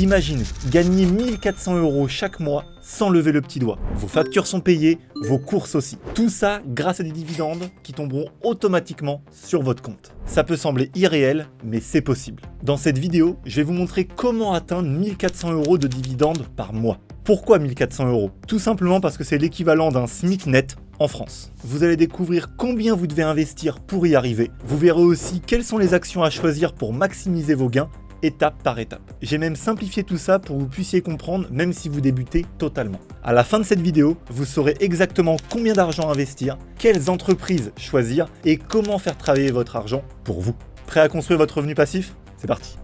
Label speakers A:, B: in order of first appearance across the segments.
A: Imaginez, gagner 1400 € chaque mois sans lever le petit doigt. Vos factures sont payées, vos courses aussi. Tout ça grâce à des dividendes qui tomberont automatiquement sur votre compte. Ça peut sembler irréel, mais c'est possible. Dans cette vidéo, je vais vous montrer comment atteindre 1400 € de dividendes par mois. Pourquoi 1400 €? Tout simplement parce que c'est l'équivalent d'un SMIC net en France. Vous allez découvrir combien vous devez investir pour y arriver. Vous verrez aussi quelles sont les actions à choisir pour maximiser vos gains, étape par étape. J'ai même simplifié tout ça pour que vous puissiez comprendre même si vous débutez totalement. À la fin de cette vidéo, vous saurez exactement combien d'argent investir, quelles entreprises choisir et comment faire travailler votre argent pour vous. Prêt à construire votre revenu passif? C'est parti!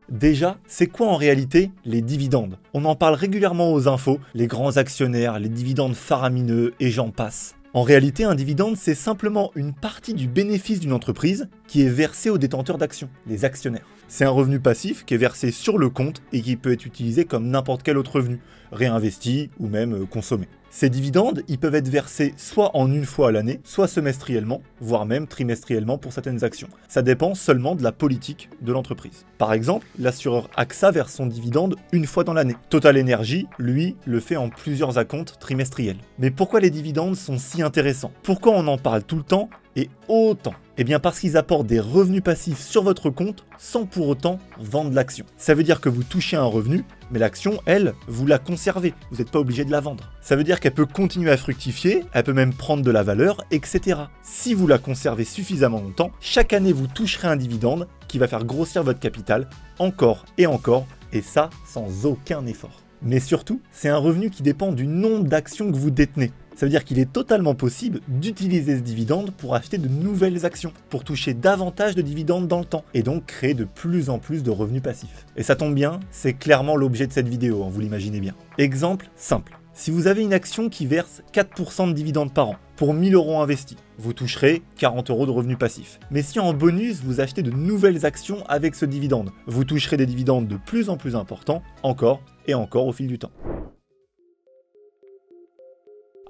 A: Déjà, c'est quoi en réalité les dividendes? On en parle régulièrement aux infos, les grands actionnaires, les dividendes faramineux et j'en passe. En réalité, un dividende, c'est simplement une partie du bénéfice d'une entreprise qui est versée aux détenteurs d'actions, les actionnaires. C'est un revenu passif qui est versé sur le compte et qui peut être utilisé comme n'importe quel autre revenu, réinvesti ou même consommé. Ces dividendes, ils peuvent être versés soit en une fois à l'année, soit semestriellement, voire même trimestriellement pour certaines actions. Ça dépend seulement de la politique de l'entreprise. Par exemple, l'assureur AXA verse son dividende une fois dans l'année. Total Energy, lui, le fait en plusieurs acomptes trimestriels. Mais pourquoi les dividendes sont si intéressants? Pourquoi on en parle tout le temps et autant? Eh bien parce qu'ils apportent des revenus passifs sur votre compte sans pour autant vendre l'action. Ça veut dire que vous touchez un revenu, mais l'action, elle, vous la conservez. Vous n'êtes pas obligé de la vendre. Ça veut dire qu'elle peut continuer à fructifier, elle peut même prendre de la valeur, etc. Si vous la conservez suffisamment longtemps, chaque année vous toucherez un dividende qui va faire grossir votre capital encore, et ça sans aucun effort. Mais surtout, c'est un revenu qui dépend du nombre d'actions que vous détenez. Ça veut dire qu'il est totalement possible d'utiliser ce dividende pour acheter de nouvelles actions, pour toucher davantage de dividendes dans le temps, et donc créer de plus en plus de revenus passifs. Et ça tombe bien, c'est clairement l'objet de cette vidéo, vous l'imaginez bien. Exemple simple. Si vous avez une action qui verse 4% de dividendes par an, pour 1000 € investis, vous toucherez 40 € de revenus passifs. Mais si en bonus, vous achetez de nouvelles actions avec ce dividende, vous toucherez des dividendes de plus en plus importants, encore et encore au fil du temps.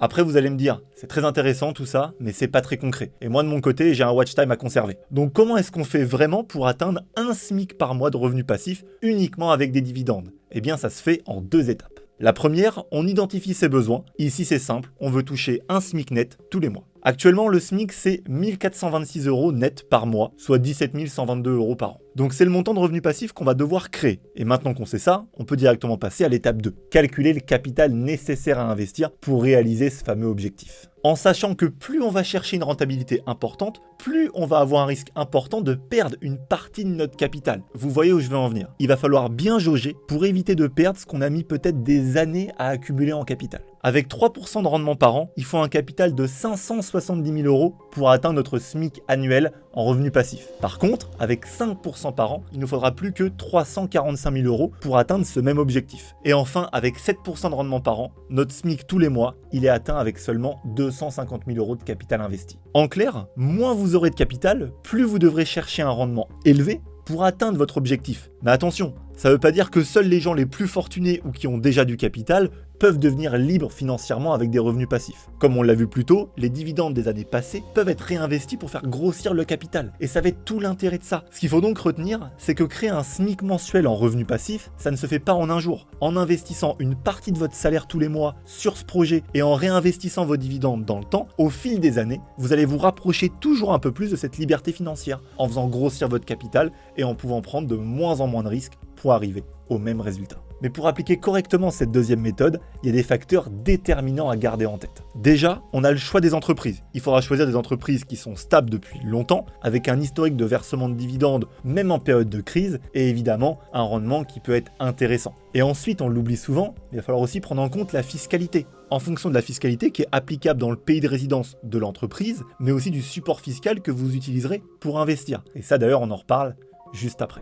A: Après, vous allez me dire, c'est très intéressant tout ça, mais c'est pas très concret. Et moi, de mon côté, j'ai un watch time à conserver. Donc, comment est-ce qu'on fait vraiment pour atteindre un SMIC par mois de revenus passifs uniquement avec des dividendes? Eh bien, ça se fait en 2 étapes. La première, on identifie ses besoins. Ici, c'est simple, on veut toucher un SMIC net tous les mois. Actuellement, le SMIC, c'est 1426 € net par mois, soit 17 122 € par an. Donc c'est le montant de revenus passifs qu'on va devoir créer. Et maintenant qu'on sait ça, on peut directement passer à l'étape 2. Calculer le capital nécessaire à investir pour réaliser ce fameux objectif. En sachant que plus on va chercher une rentabilité importante, plus on va avoir un risque important de perdre une partie de notre capital. Vous voyez où je veux en venir. Il va falloir bien jauger pour éviter de perdre ce qu'on a mis peut-être des années à accumuler en capital. Avec 3% de rendement par an, il faut un capital de 570 000 € pour atteindre notre SMIC annuel en revenus passifs. Par contre, avec 5% par an, il ne faudra plus que 345 000 € pour atteindre ce même objectif. Et enfin, avec 7% de rendement par an, notre SMIC tous les mois, il est atteint avec seulement 250 000 € de capital investi. En clair, moins vous aurez de capital, plus vous devrez chercher un rendement élevé pour atteindre votre objectif. Mais attention, ça ne veut pas dire que seuls les gens les plus fortunés ou qui ont déjà du capital peuvent devenir libres financièrement avec des revenus passifs. Comme on l'a vu plus tôt, les dividendes des années passées peuvent être réinvestis pour faire grossir le capital. Et ça va être tout l'intérêt de ça. Ce qu'il faut donc retenir, c'est que créer un SMIC mensuel en revenus passifs, ça ne se fait pas en un jour. En investissant une partie de votre salaire tous les mois sur ce projet et en réinvestissant vos dividendes dans le temps, au fil des années, vous allez vous rapprocher toujours un peu plus de cette liberté financière, en faisant grossir votre capital et en pouvant prendre de moins en moins de risques pour arriver au même résultat. Mais pour appliquer correctement cette deuxième méthode, il y a des facteurs déterminants à garder en tête. Déjà, on a le choix des entreprises. Il faudra choisir des entreprises qui sont stables depuis longtemps, avec un historique de versement de dividendes, même en période de crise, et évidemment, un rendement qui peut être intéressant. Et ensuite, on l'oublie souvent, il va falloir aussi prendre en compte la fiscalité. En fonction de la fiscalité qui est applicable dans le pays de résidence de l'entreprise, mais aussi du support fiscal que vous utiliserez pour investir. Et ça d'ailleurs, on en reparle juste après.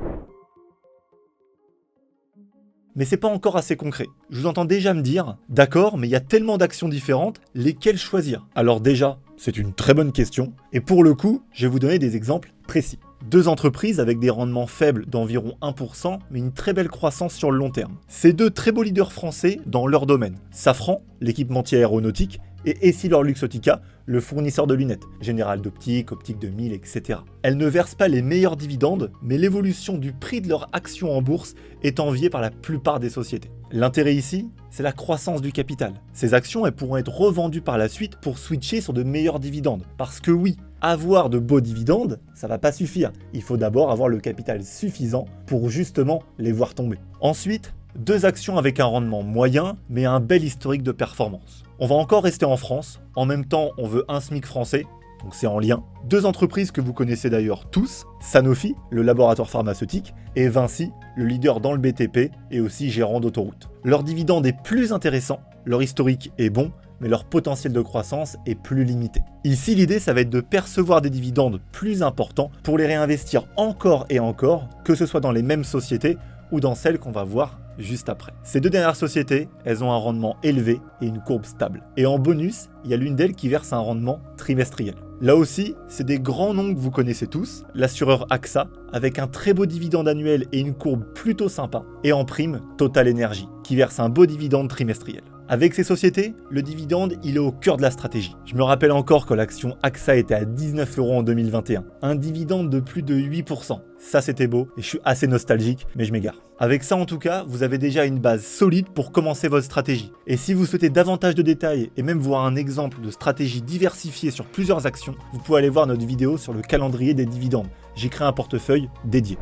A: Mais c'est pas encore assez concret. Je vous entends déjà me dire, d'accord, mais il y a tellement d'actions différentes, lesquelles choisir? Alors déjà, c'est une très bonne question, et pour le coup, je vais vous donner des exemples précis. 2 entreprises avec des rendements faibles d'environ 1%, mais une très belle croissance sur le long terme. C'est 2 très beaux leaders français dans leur domaine. Safran, l'équipementier aéronautique, et EssilorLuxottica, le fournisseur de lunettes, Général d'Optique, Optique 2000, etc. Elles ne versent pas les meilleurs dividendes, mais l'évolution du prix de leurs actions en bourse est enviée par la plupart des sociétés. L'intérêt ici, c'est la croissance du capital. Ces actions, elles pourront être revendues par la suite pour switcher sur de meilleurs dividendes. Parce que oui, avoir de beaux dividendes, ça va pas suffire. Il faut d'abord avoir le capital suffisant pour justement les voir tomber. Ensuite, 2 actions avec un rendement moyen, mais un bel historique de performance. On va encore rester en France. En même temps, on veut un SMIC français, donc c'est en lien. 2 entreprises que vous connaissez d'ailleurs tous, Sanofi, le laboratoire pharmaceutique, et Vinci, le leader dans le BTP et aussi gérant d'autoroute. Leur dividende est plus intéressant, leur historique est bon, mais leur potentiel de croissance est plus limité. Ici, l'idée, ça va être de percevoir des dividendes plus importants pour les réinvestir encore et encore, que ce soit dans les mêmes sociétés ou dans celles qu'on va voir juste après. Ces 2 dernières sociétés, elles ont un rendement élevé et une courbe stable. Et en bonus, il y a l'une d'elles qui verse un rendement trimestriel. Là aussi, c'est des grands noms que vous connaissez tous, l'assureur AXA, avec un très beau dividende annuel et une courbe plutôt sympa, et en prime, Total Energy, qui verse un beau dividende trimestriel. Avec ces sociétés, le dividende, il est au cœur de la stratégie. Je me rappelle encore que l'action AXA était à 19 € en 2021. Un dividende de plus de 8%. Ça, c'était beau et je suis assez nostalgique, mais je m'égare. Avec ça, en tout cas, vous avez déjà une base solide pour commencer votre stratégie. Et si vous souhaitez davantage de détails et même voir un exemple de stratégie diversifiée sur plusieurs actions, vous pouvez aller voir notre vidéo sur le calendrier des dividendes. J'ai créé un portefeuille dédié.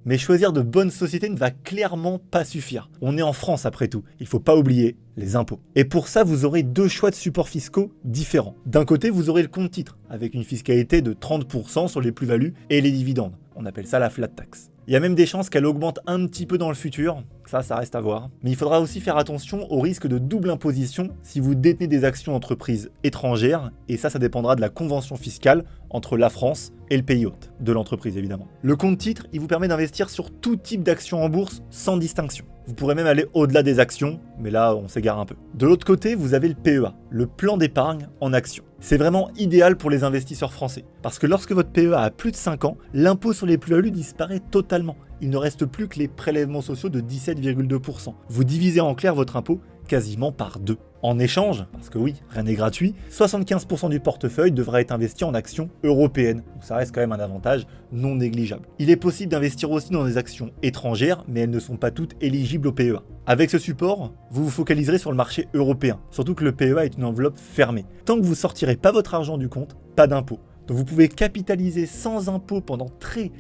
A: Mais choisir de bonnes sociétés ne va clairement pas suffire. On est en France après tout, il faut pas oublier les impôts. Et pour ça, vous aurez 2 choix de supports fiscaux différents. D'un côté, vous aurez le compte titre, avec une fiscalité de 30% sur les plus-values et les dividendes. On appelle ça la flat tax. Il y a même des chances qu'elle augmente un petit peu dans le futur, ça reste à voir. Mais il faudra aussi faire attention au risque de double imposition si vous détenez des actions d'entreprises étrangères, et ça dépendra de la convention fiscale entre la France et le pays hôte, de l'entreprise évidemment. Le compte titre, il vous permet d'investir sur tout type d'actions en bourse sans distinction. Vous pourrez même aller au-delà des actions, mais là on s'égare un peu. De l'autre côté, vous avez le PEA, le plan d'épargne en actions. C'est vraiment idéal pour les investisseurs français, parce que lorsque votre PEA a plus de 5 ans, l'impôt sur les plus-values disparaît totalement. Il ne reste plus que les prélèvements sociaux de 17,2%. Vous divisez en clair votre impôt quasiment par 2. En échange, parce que oui, rien n'est gratuit, 75% du portefeuille devra être investi en actions européennes. Donc ça reste quand même un avantage non négligeable. Il est possible d'investir aussi dans des actions étrangères, mais elles ne sont pas toutes éligibles au PEA. Avec ce support, vous vous focaliserez sur le marché européen, surtout que le PEA est une enveloppe fermée. Tant que vous ne sortirez pas votre argent du compte, pas d'impôt. Donc vous pouvez capitaliser sans impôt pendant très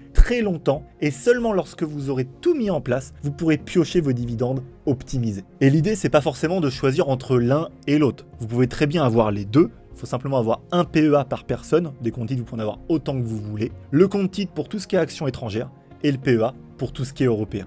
A: longtemps, et seulement lorsque vous aurez tout mis en place, vous pourrez piocher vos dividendes optimisés. Et l'idée, c'est pas forcément de choisir entre l'un et l'autre. Vous pouvez très bien avoir les deux. Il faut simplement avoir un PEA par personne. Des comptes titres, vous pouvez en avoir autant que vous voulez. Le compte titre pour tout ce qui est actions étrangères et le PEA pour tout ce qui est européen.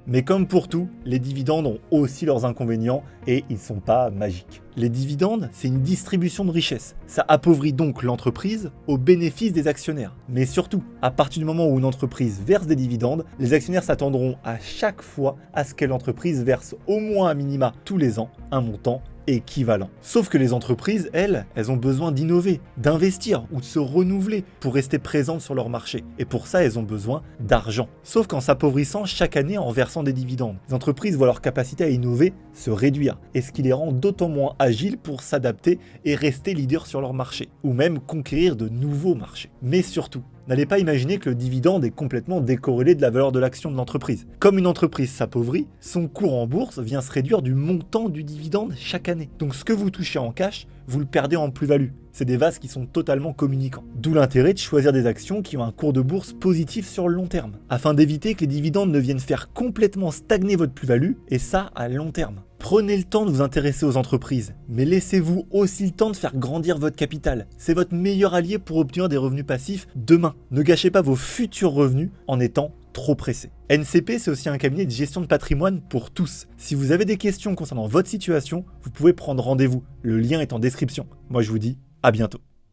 A: Mais comme pour tout, les dividendes ont aussi leurs inconvénients et ils ne sont pas magiques. Les dividendes, c'est une distribution de richesse. Ça appauvrit donc l'entreprise au bénéfice des actionnaires. Mais surtout, à partir du moment où une entreprise verse des dividendes, les actionnaires s'attendront à chaque fois à ce que l'entreprise verse au moins un minima tous les ans un montant équivalent. Sauf que les entreprises, elles ont besoin d'innover, d'investir ou de se renouveler pour rester présentes sur leur marché. Et pour ça, elles ont besoin d'argent. Sauf qu'en s'appauvrissant chaque année en versant des dividendes, les entreprises voient leur capacité à innover se réduire, et ce qui les rend d'autant moins agiles pour s'adapter et rester leaders sur leur marché, ou même conquérir de nouveaux marchés. Mais surtout, n'allez pas imaginer que le dividende est complètement décorrélé de la valeur de l'action de l'entreprise. Comme une entreprise s'appauvrit, son cours en bourse vient se réduire du montant du dividende chaque année. Donc ce que vous touchez en cash, vous le perdez en plus-value. C'est des vases qui sont totalement communicants. D'où l'intérêt de choisir des actions qui ont un cours de bourse positif sur le long terme, afin d'éviter que les dividendes ne viennent faire complètement stagner votre plus-value, et ça à long terme. Prenez le temps de vous intéresser aux entreprises, mais laissez-vous aussi le temps de faire grandir votre capital. C'est votre meilleur allié pour obtenir des revenus passifs demain. Ne gâchez pas vos futurs revenus en étant trop pressé. NCP, c'est aussi un cabinet de gestion de patrimoine pour tous. Si vous avez des questions concernant votre situation, vous pouvez prendre rendez-vous. Le lien est en description. Moi, je vous dis à bientôt.